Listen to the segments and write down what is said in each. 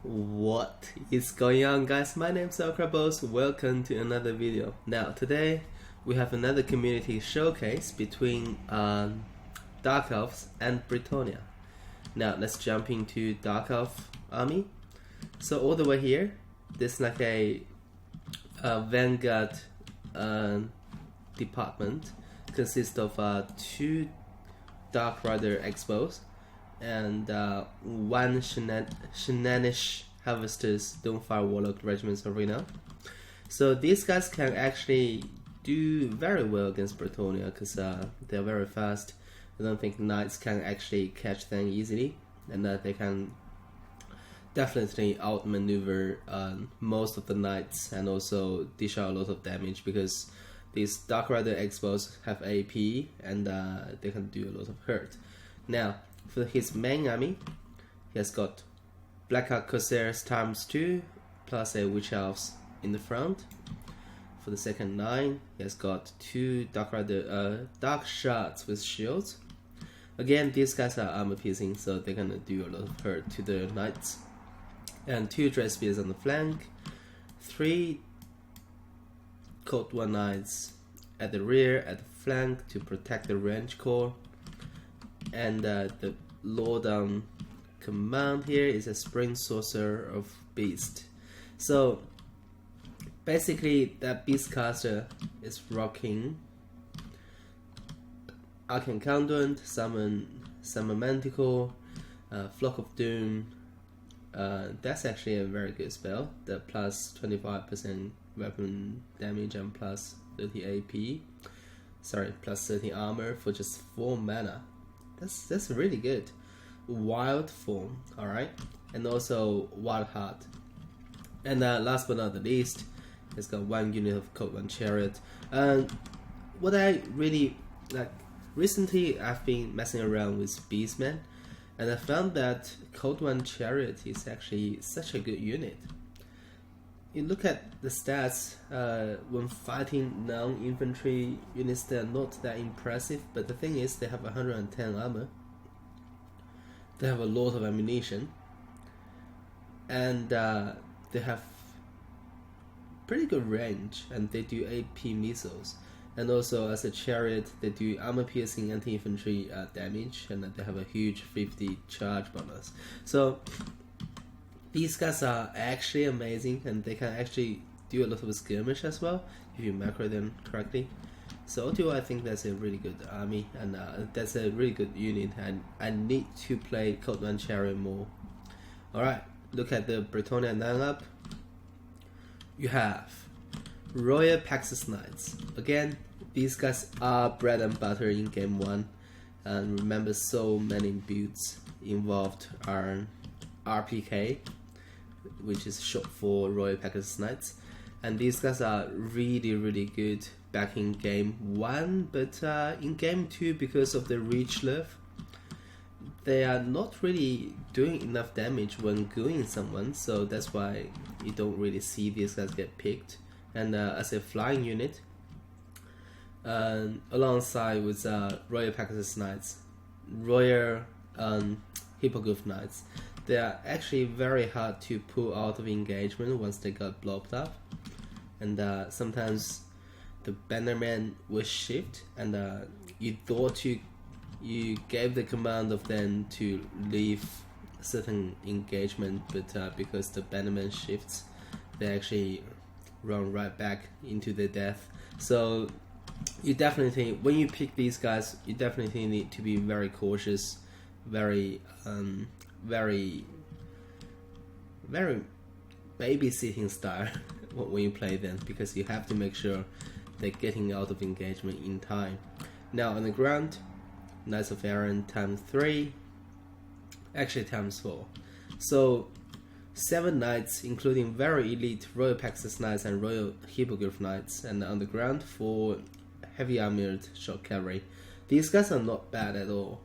What is going on, guys? My name is Boss. Welcome to another video. Now today we have another community showcase between Dark Elves and Bretonnia. Now let's jump into Dark Elf army. So all the way here, there's like a Vanguard department, consists of 2 Dark Rider Expos and 1 Shinanish Harvesters Stonefire Warlock Regiments Arena. So these guys can actually do very well against Bretonnia because they're very fast. I don't think knights can actually catch them easily, and they can definitely outmaneuver most of the knights and also dish out a lot of damage because these Dark Rider Expos have AP and they can do a lot of hurt. Now, for his main army, he has got Blackheart Corsairs ×2 plus a Witch Elves in the front. For the second line, he has got 2 Dark Shards with shields. Again, these guys are armor piercing, so they're gonna do a lot of hurt to the knights. And 2 Dread Spears on the flank, 3 Code 1 Knights at the rear, at the flank to protect the range core. And the lowdown command here is a Spring Sorcerer of Beast. So basically that Beastcaster is rocking Arcane Conduit, Summon Manticore, Flock of Doom. That's actually a very good spell. The plus 25% weapon damage and plus 30 AP. Sorry, plus 30 armor for just 4 mana. That's really good. Wild Form, alright, and also Wild Heart. And last but not the least, it's got 1 unit of Code 1 Chariot. And what I really like, recently I've been messing around with Beastman, and I found that Code 1 Chariot is actually such a good unit. You look at the stats when fighting non-infantry units, they're not that impressive, but the thing is they have 110 armor, they have a lot of ammunition, and they have pretty good range, and they do AP missiles, and also as a chariot they do armor piercing anti-infantry damage, and they have a huge 50 charge bonus. So these guys are actually amazing, and they can actually do a lot of skirmish as well if you macro them correctly. So I think that's a really good army, and that's a really good unit, and I need to play Code 1 Chariot more. Alright, look at the Bretonnia lineup. You have Royal Pax's Knights. Again, these guys are bread and butter in game 1, and remember, so many builds involved are RPK, which is short for Royal Pax's Knights, and these guys are really good back in game 1, but in game 2, because of the reach love, they are not really doing enough damage when going someone, so that's why you don't really see these guys get picked. And as a flying unit, alongside with Royal Pax's Knights, Royal Hippogriff Knights, they are actually very hard to pull out of engagement once they got blocked up, and sometimes the bannerman will shift, and you thought you gave the command of them to leave certain engagement, but because the bannerman shifts, they actually run right back into the death. So you definitely, when you pick these guys, you definitely need to be very cautious, very babysitting style when you play them, because you have to make sure they're getting out of engagement in time. Now on the ground, Knights of Aaron ×3, actually ×4. So 7 knights, including very elite Royal Pax's Knights and Royal Hippogriff Knights, and on the ground for heavy armored short cavalry. These guys are not bad at all.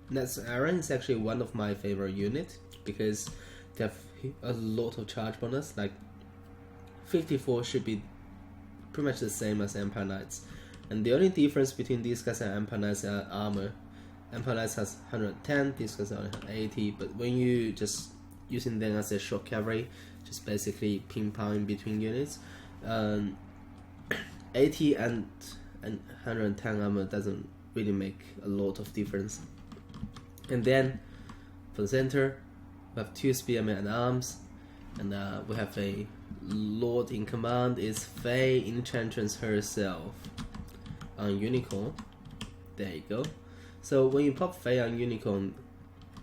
Knights of Aaron is actually one of my favorite units because they have a lot of charge bonus, like 54 should be pretty much the same as Empire Knights. And the only difference between these guys and Empire Knights are armor. Empire Knights has 110, these guys only have 80, but when you just using them as a short cavalry, just basically ping pong in between units. 80 and 110 armor doesn't really make a lot of difference. And then for the center, we have 2 spearmen and arms, and we have a lord in command. Is Faye Enchantress herself on Unicorn. There you go. So when you pop Faye on Unicorn,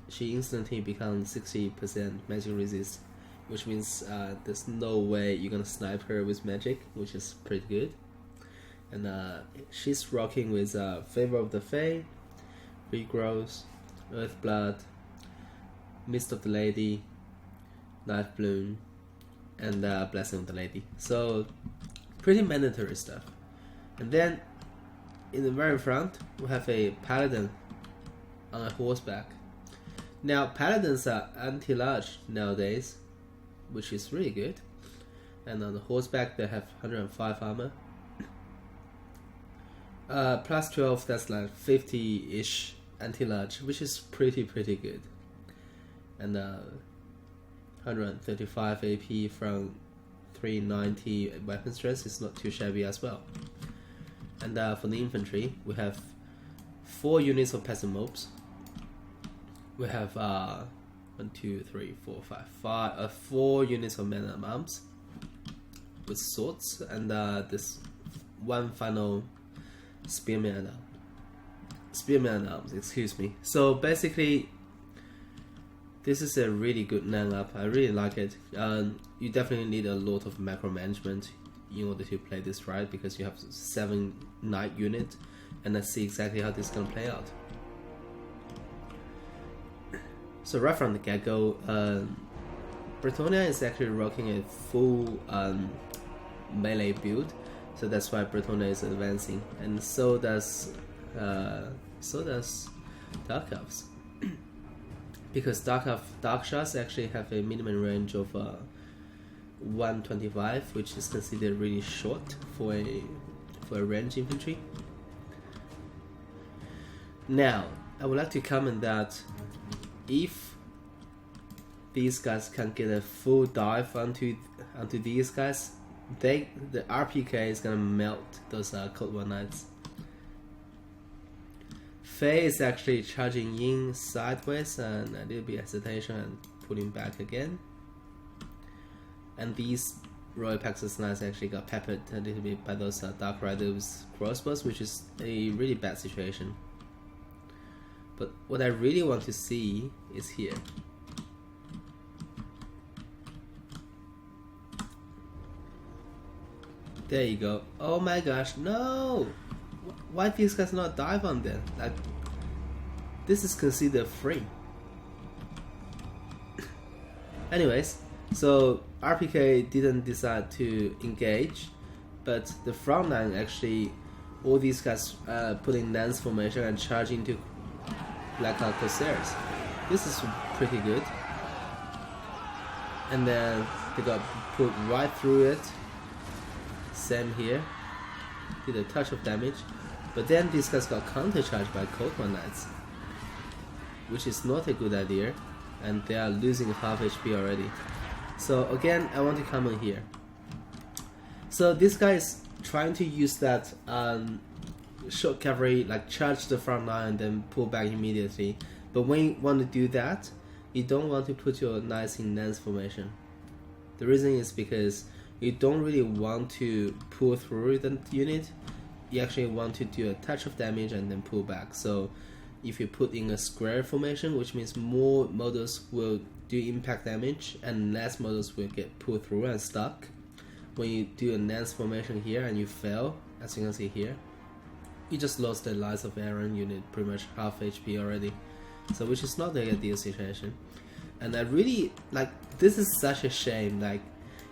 she instantly becomes 60% magic resist, which means there's no way you're gonna snipe her with magic, which is pretty good. And she's rocking with Favor of the Fae, Regrowth, Earthblood, Mist of the Lady, Life Bloom, and Blessing of the Lady. So pretty mandatory stuff. And then in the very front, we have a Paladin on a horseback. Now Paladins are anti-large nowadays, which is really good. And on the horseback, they have 105 armor. Plus 12, that's like 50-ish anti-large, which is pretty good. And 135 AP from 390 weapon strength is not too shabby as well. And for the infantry, we have 4 units of peasant mobs. We have 4 units of men at arms with swords, and this one final spearman at arms, excuse me. So basically, this is a really good lineup. I really like it. You definitely need a lot of macro management in order to play this right, because you have 7 knight unit, and let's see exactly how this is gonna play out. So right from the get-go, Bretonnia is actually rocking a full melee build, so that's why Bretonnia is advancing, and so does Dark Elves. Because Dark Shots actually have a minimum range of 125, which is considered really short for a ranged infantry. Now, I would like to comment that if these guys can get a full dive onto these guys, the RPK is gonna melt those Cold War Knights. Faye is actually charging in sideways and a little bit hesitation and pulling back again. And these Royal Paxos Knights actually got peppered a little bit by those Dark Riders crossbows, which is a really bad situation. But what I really want to see is here. There you go. Oh my gosh, no! Why these guys not dive on them? Like, this is considered free. Anyways, so RPK didn't decide to engage, but the front line actually, all these guys put in lance formation and charge into Blackout Corsairs. This is pretty good. And then they got put right through it. Same here. Did a touch of damage. But then these guys got counter-charged by Cold War Knights, which is not a good idea. And they are losing half HP already. So again, I want to comment here. So this guy is trying to use that short cavalry, like charge the front line and then pull back immediately. But when you want to do that, you don't want to put your knights in lance formation. The reason is because you don't really want to pull through the unit. You actually want to do a touch of damage and then pull back. So if you put in a square formation, which means more models will do impact damage and less models will get pulled through and stuck. When you do a lance formation here and you fail, as you can see here, you just lost the Lies of Aaron unit, pretty much half HP already. So which is not the ideal situation. And I really, like, this is such a shame. Like,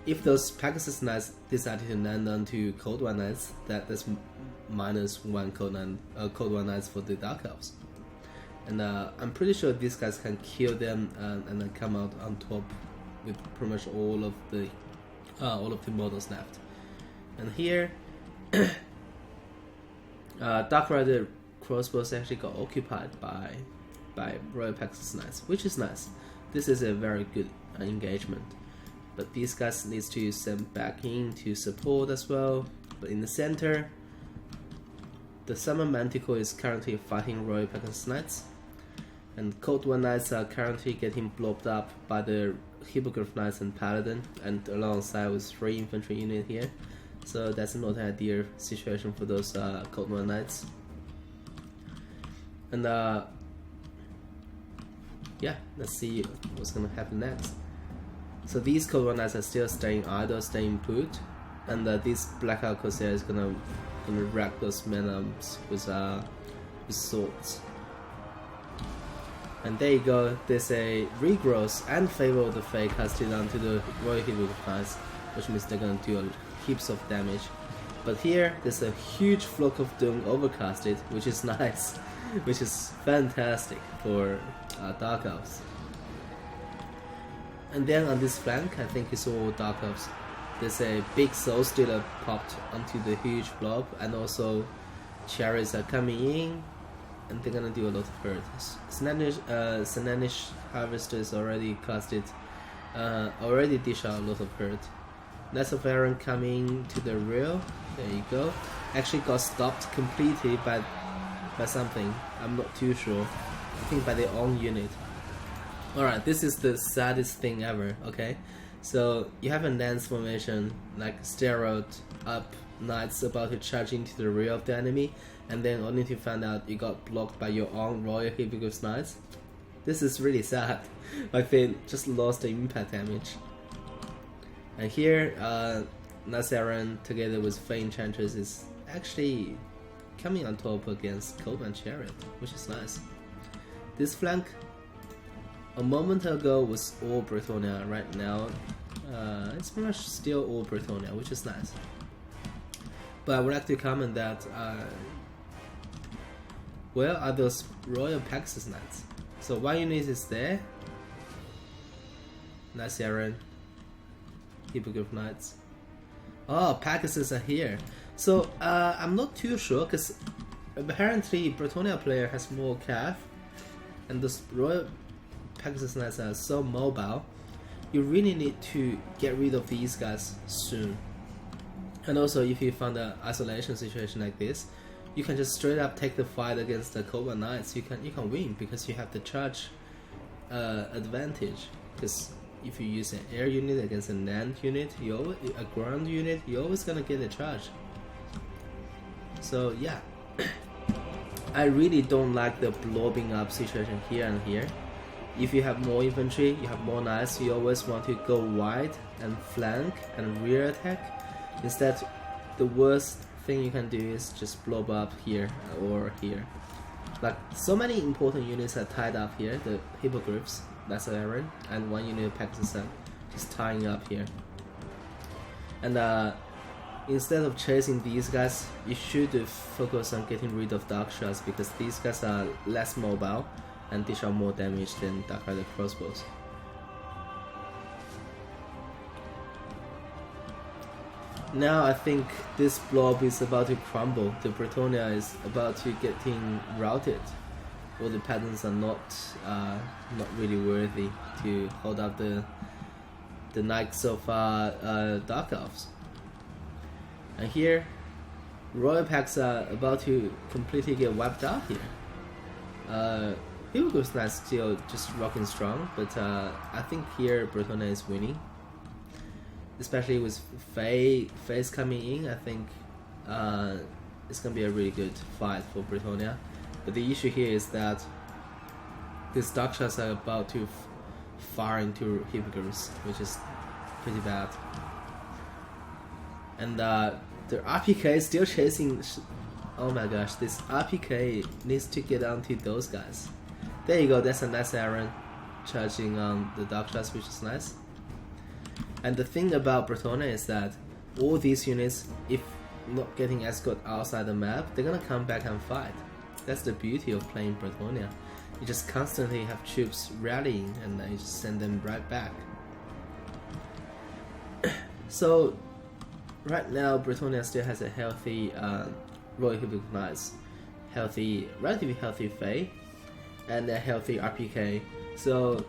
if those Pegasus Knights decided to land onto Cold War Knights, that's -1 Cold War Knights for the Dark Elves. And I'm pretty sure these guys can kill them and then come out on top with pretty much all of the models left. And here, Dark Rider crossbows actually got occupied by Royal Paxos Knights, which is nice. This is a very good engagement. But these guys needs to send back in to support as well. But in the center, the Summon Manticore is currently fighting Royal Paladins Knights, and Cold War Knights are currently getting blocked up by the Hippogriff Knights and Paladin, and alongside with 3 infantry unit here. So that's not an ideal situation for those Cold War Knights. And yeah, let's see what's gonna happen next. So these Cold War Knights are still staying idle, staying put, and this Blackout Corsair is gonna rack those men-arms with swords. And there you go, there's a regrowth and Favor of the Fate casted onto the Royal Hippogriff Knights, which means they're gonna do heaps of damage. But here, there's a huge Flock of Doom overcasted, which is nice, which is fantastic for Dark Elves. And then on this flank, I think it's all Dark Elves. There's a big Soul Stealer popped onto the huge blob, and also chariots are coming in, and they're gonna do a lot of hurt. Senanish Harvester is already casted, already dish out a lot of hurt. Knights of Aaron coming to the rear, there you go. Actually got stopped completely by something, I'm not too sure. I think by their own unit. Alright, this is the saddest thing ever, okay? So you have a lance formation, like steroid up knights about to charge into the rear of the enemy, and then only to find out you got blocked by your own Royal Hippogriff Knights. This is really sad. Like they just lost the impact damage. And here, Nazaran together with Fey Enchantress is actually coming on top against Coleman Chariot, which is nice. This flank, a moment ago was all Bretonnia. Right now, it's pretty much still all Bretonnia, which is nice. But I would like to comment that, where are those Royal Paxus Knights? So one unit is there, Nazaran, Hippogriff Knights. Oh, Paxus are here. So I'm not too sure, because apparently Bretonnia player has more cav, and those Royal Paxus Knights are so mobile. You really need to get rid of these guys soon. And also, if you find an isolation situation like this, you can just straight up take the fight against the Cobra Knights. You can win because you have the charge advantage. Because if you use an air unit against a land unit, a ground unit, you're always gonna get a charge. So yeah, I really don't like the blobbing up situation here and here. If you have more infantry, you have more knights, you always want to go wide and flank and rear attack. Instead, the worst thing you can do is just blob up here or here. Like, so many important units are tied up here, the Hippogriffs, that's Aaron, and one unit of Pakistan just tying up here. And instead of chasing these guys, you should focus on getting rid of Dark Shots, because these guys are less mobile and dish out more damage than Dark Rider crossbows. Now I think this blob is about to crumble. The Bretonnia is about to getting routed. All the patterns are not really worthy to hold up the Knights of Dark Elves. And here, Royal Packs are about to completely get wiped out here. Hippogriff Knights still just rocking strong, but I think here Bretonnia is winning. Especially with Faye's coming in, I think it's gonna be a really good fight for Bretonnia. But the issue here is that these Dark Shots are about to fire into Hippogriffs, which is pretty bad. And the RPK is still chasing. Oh my gosh, this RPK needs to get onto those guys. There you go, that's a nice Aaron charging on the Dark Shots, which is nice. And the thing about Bretonnia is that all these units, if not getting escort outside the map, they're gonna come back and fight. That's the beauty of playing Bretonnia. You just constantly have troops rallying and you just send them right back. So right now Bretonnia still has a healthy Royal Hippogriff Knights, relatively healthy Fae, and a healthy RPK. So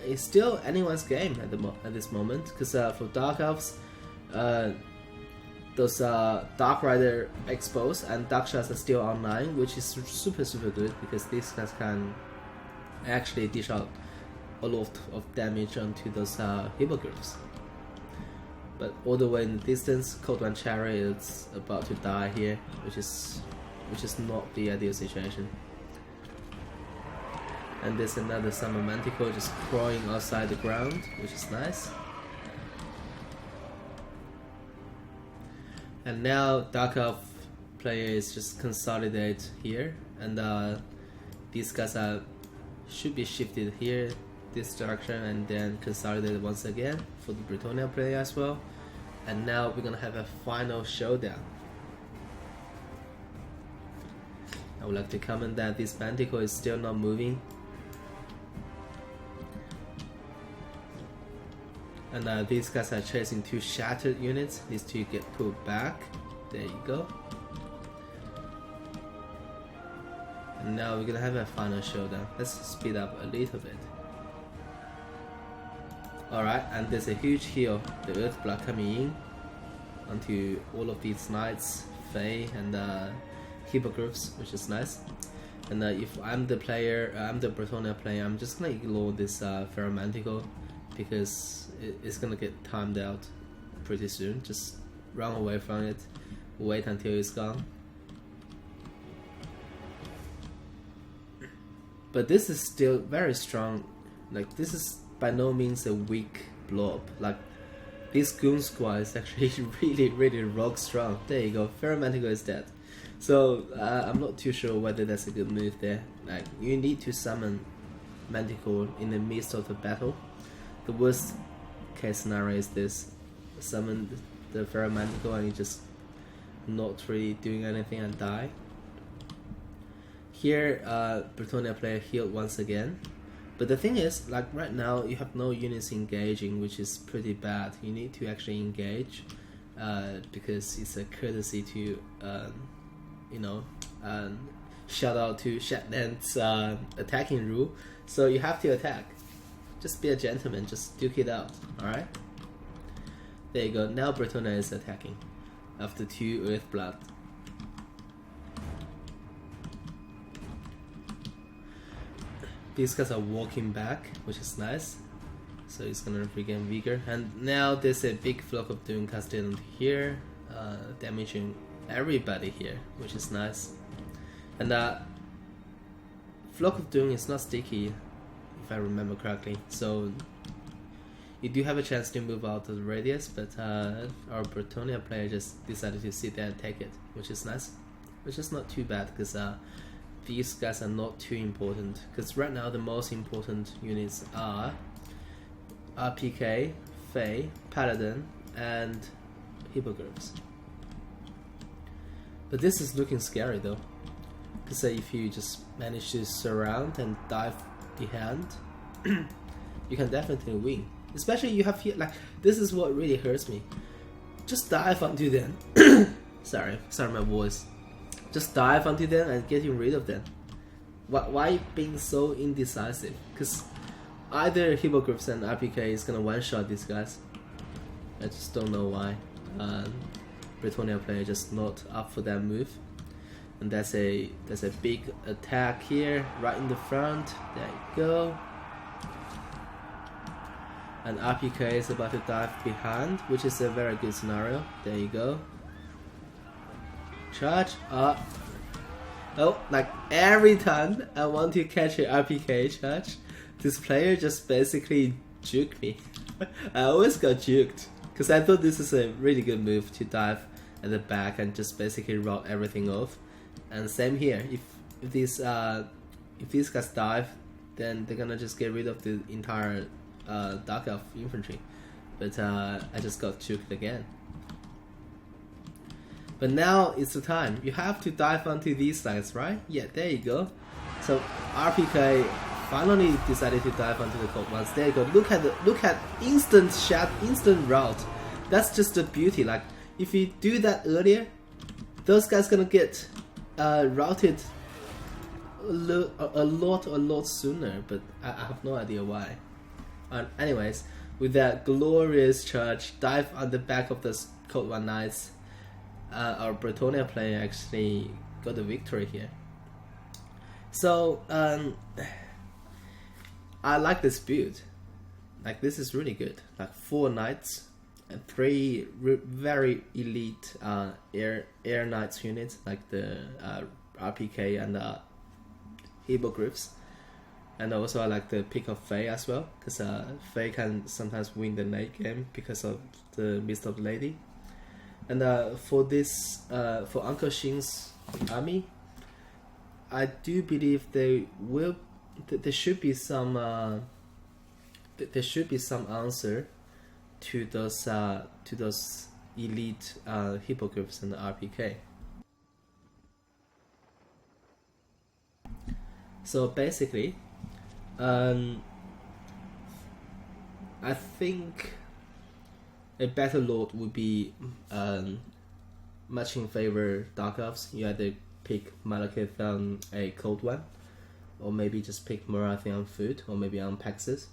it's still anyone's game at this moment, because for Dark Elves, those Dark Rider Expos and Dark Shots are still online, which is super good, because these guys can actually dish out a lot of damage onto those hippogriffs. But all the way in the distance, Cold One Chariot is about to die here, which is not the ideal situation. And there's another Summon Manticore just crawling outside the ground, which is nice. And now Dark Elf player is just consolidate here, and these guys should be shifted here, this direction, and then consolidated once again for the Bretonnia player as well. And now we're gonna have a final showdown. I would like to comment that this Manticore is still not moving. And these guys are chasing two shattered units. These two get pulled back. There you go. And now we're gonna have a final showdown. Let's speed up a little bit. Alright, and there's a huge heal, the Earthblood coming in onto all of these knights, Fae, and hippogriffs, which is nice. And if I'm the player, I'm the Bretonnia player, I'm just gonna ignore this Manticore, because it's gonna get timed out pretty soon. Just run away from it, wait until it's gone. But this is still very strong. Like, this is by no means a weak blob. Like, this Goon Squad is actually really rock strong. There you go, Manticore is dead. So I'm not too sure whether that's a good move there. Like, you need to summon Manticore in the midst of the battle. The worst case scenario is this: summon the Manticore and you just not really doing anything and die. Here, Bretonnia player healed once again. But the thing is, like right now, you have no units engaging, which is pretty bad. You need to actually engage, because it's a courtesy to, shout out to Shatland's attacking rule. So you have to attack. Just be a gentleman, just duke it out, alright? There you go, now Bretonnia is attacking after 2 Earthblood. These guys are walking back, which is nice. So he's gonna regain vigor. And now there's a big Flock of Doom casted onto here, damaging everybody here, which is nice. And Flock of Doom is not sticky, if I remember correctly. So you do have a chance to move out of the radius, but our Bretonnia player just decided to sit there and take it, which is nice. Which is not too bad, because these guys are not too important, because right now the most important units are RPK, Fae, Paladin, and Hippogriffs. But this is looking scary though, because if you just manage to surround and dive behind, you can definitely win. Especially you have here, like, this is what really hurts me. Just dive onto them. sorry my voice. Just dive onto them and getting rid of them. Why being so indecisive? Because either Hippogriffs and RPK is gonna one-shot these guys. I just don't know why. Bretonnia player just not up for that move. And there's a big attack here, right in the front. There you go. And RPK is about to dive behind, which is a very good scenario. There you go. Charge up. Oh, like every time I want to catch an RPK charge, this player just basically juked me. I always got juked, because I thought this is a really good move to dive at the back and just basically route everything off. And same here, if these guys dive, then they're gonna just get rid of the entire Dark Elf infantry. But I just got juked again. But now it's the time. You have to dive onto these guys, right? Yeah, there you go. So RPK finally decided to dive onto the cold ones. There you go. Look at instant route. That's just the beauty. Like, if you do that earlier, those guys gonna get routed a lot sooner. But I have no idea why. Anyways, with that glorious charge, dive on the back of the Code One Knights, our Bretonnia player actually got the victory here. So I like this build. Like, this is really good. Like 4 knights and 3 very elite air knights units, like the RPK and the hippogriffs. And also I like the pick of Faye as well, because Faye can sometimes win the late game because of the Mist of the Lady. And for this, for Uncle Shin's army, I do believe there should be some answer to those elite hippogriffs and the RPK. So basically, I think a Battle Lord would be much in favor Dark Elves. You either pick Malekith on a cold one, or maybe just pick Morathi on food, or maybe on Paxus.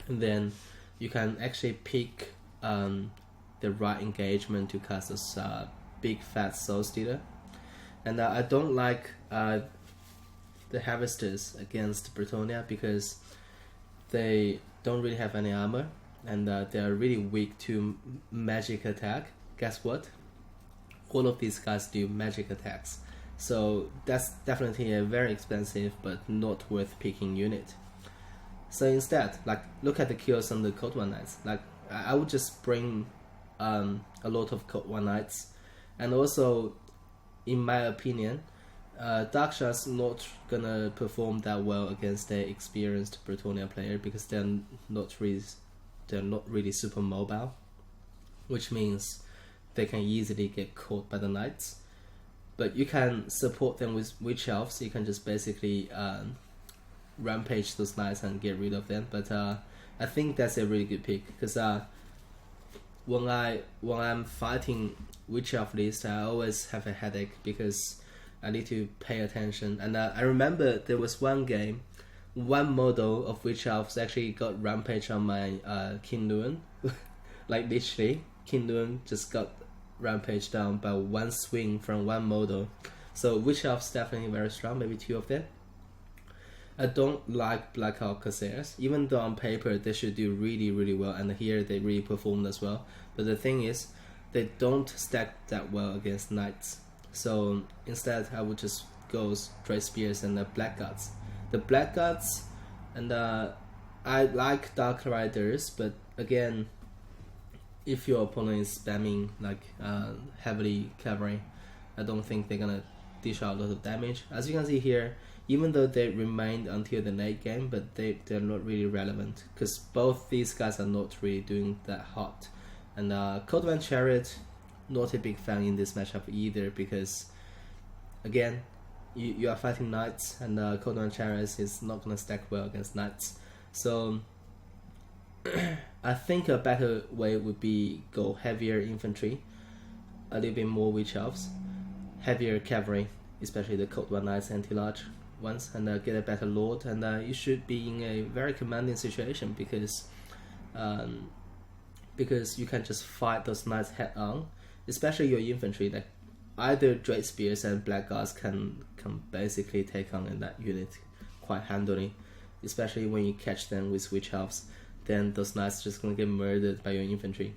And then you can actually pick the right engagement to cast this big fat Soul Stealer. And I don't like the Harvesters against Bretonnia because they don't really have any armor, and they are really weak to magic attack. Guess what? All of these guys do magic attacks. So that's definitely a very expensive but not worth picking unit. So instead, like, look at the kills on the Code One Knights. Like, I would just bring a lot of Code One Knights. And also, in my opinion, Darkshard's not gonna perform that well against the experienced Bretonnia player because they're not really super mobile, which means they can easily get caught by the knights. But you can support them with Witch Elves. You can just basically rampage those knights and get rid of them. But I think that's a really good pick because when I'm fighting Witch Elf list, I always have a headache because I need to pay attention. And I remember there was one game, one model of Witch Elves actually got rampage on my King Luan. Like, literally, King Luan just got rampage down by one swing from one model. So Witch Elves definitely very strong, maybe 2 of them. I don't like Black Hawk Corsairs, even though on paper they should do really, really well, and here they really performed as well. But the thing is, they don't stack that well against knights. So instead, I would just go Straight Spears and the Blackguards. The Blackguards, and I like Dark Riders, but again, if your opponent is spamming like heavily cavalry, I don't think they're gonna dish out a lot of damage. As you can see here, even though they remained until the late game, but they're not really relevant because both these guys are not really doing that hot. And Code One Chariot, not a big fan in this matchup either because, again, you are fighting knights, and Code One Chariot is not gonna stack well against knights. So I think a better way would be go heavier infantry, a little bit more Witch Elves, heavier cavalry, especially the Code One Knights anti-large ones, and get a better Lord, and you should be in a very commanding situation because you can just fight those knights head on, especially your infantry. Like, either Drake Spears and Blackguards can basically take on that unit quite handily, especially when you catch them with Witch Elves. Then those knights just gonna get murdered by your infantry.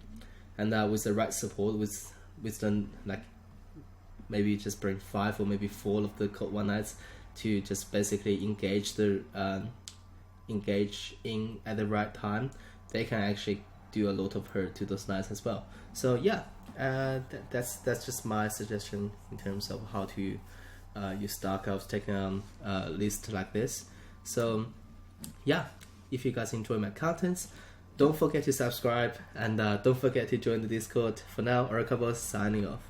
And with the right support, with the, like, maybe just bring 5 or maybe 4 of the Code One Knights to just basically engage in at the right time, they can actually do a lot of hurt to those knights as well. So yeah, that's just my suggestion in terms of how to use Dark Elves taking on a list like this. So yeah, if you guys enjoy my contents, don't forget to subscribe, and don't forget to join the Discord. For now, Oracable signing off.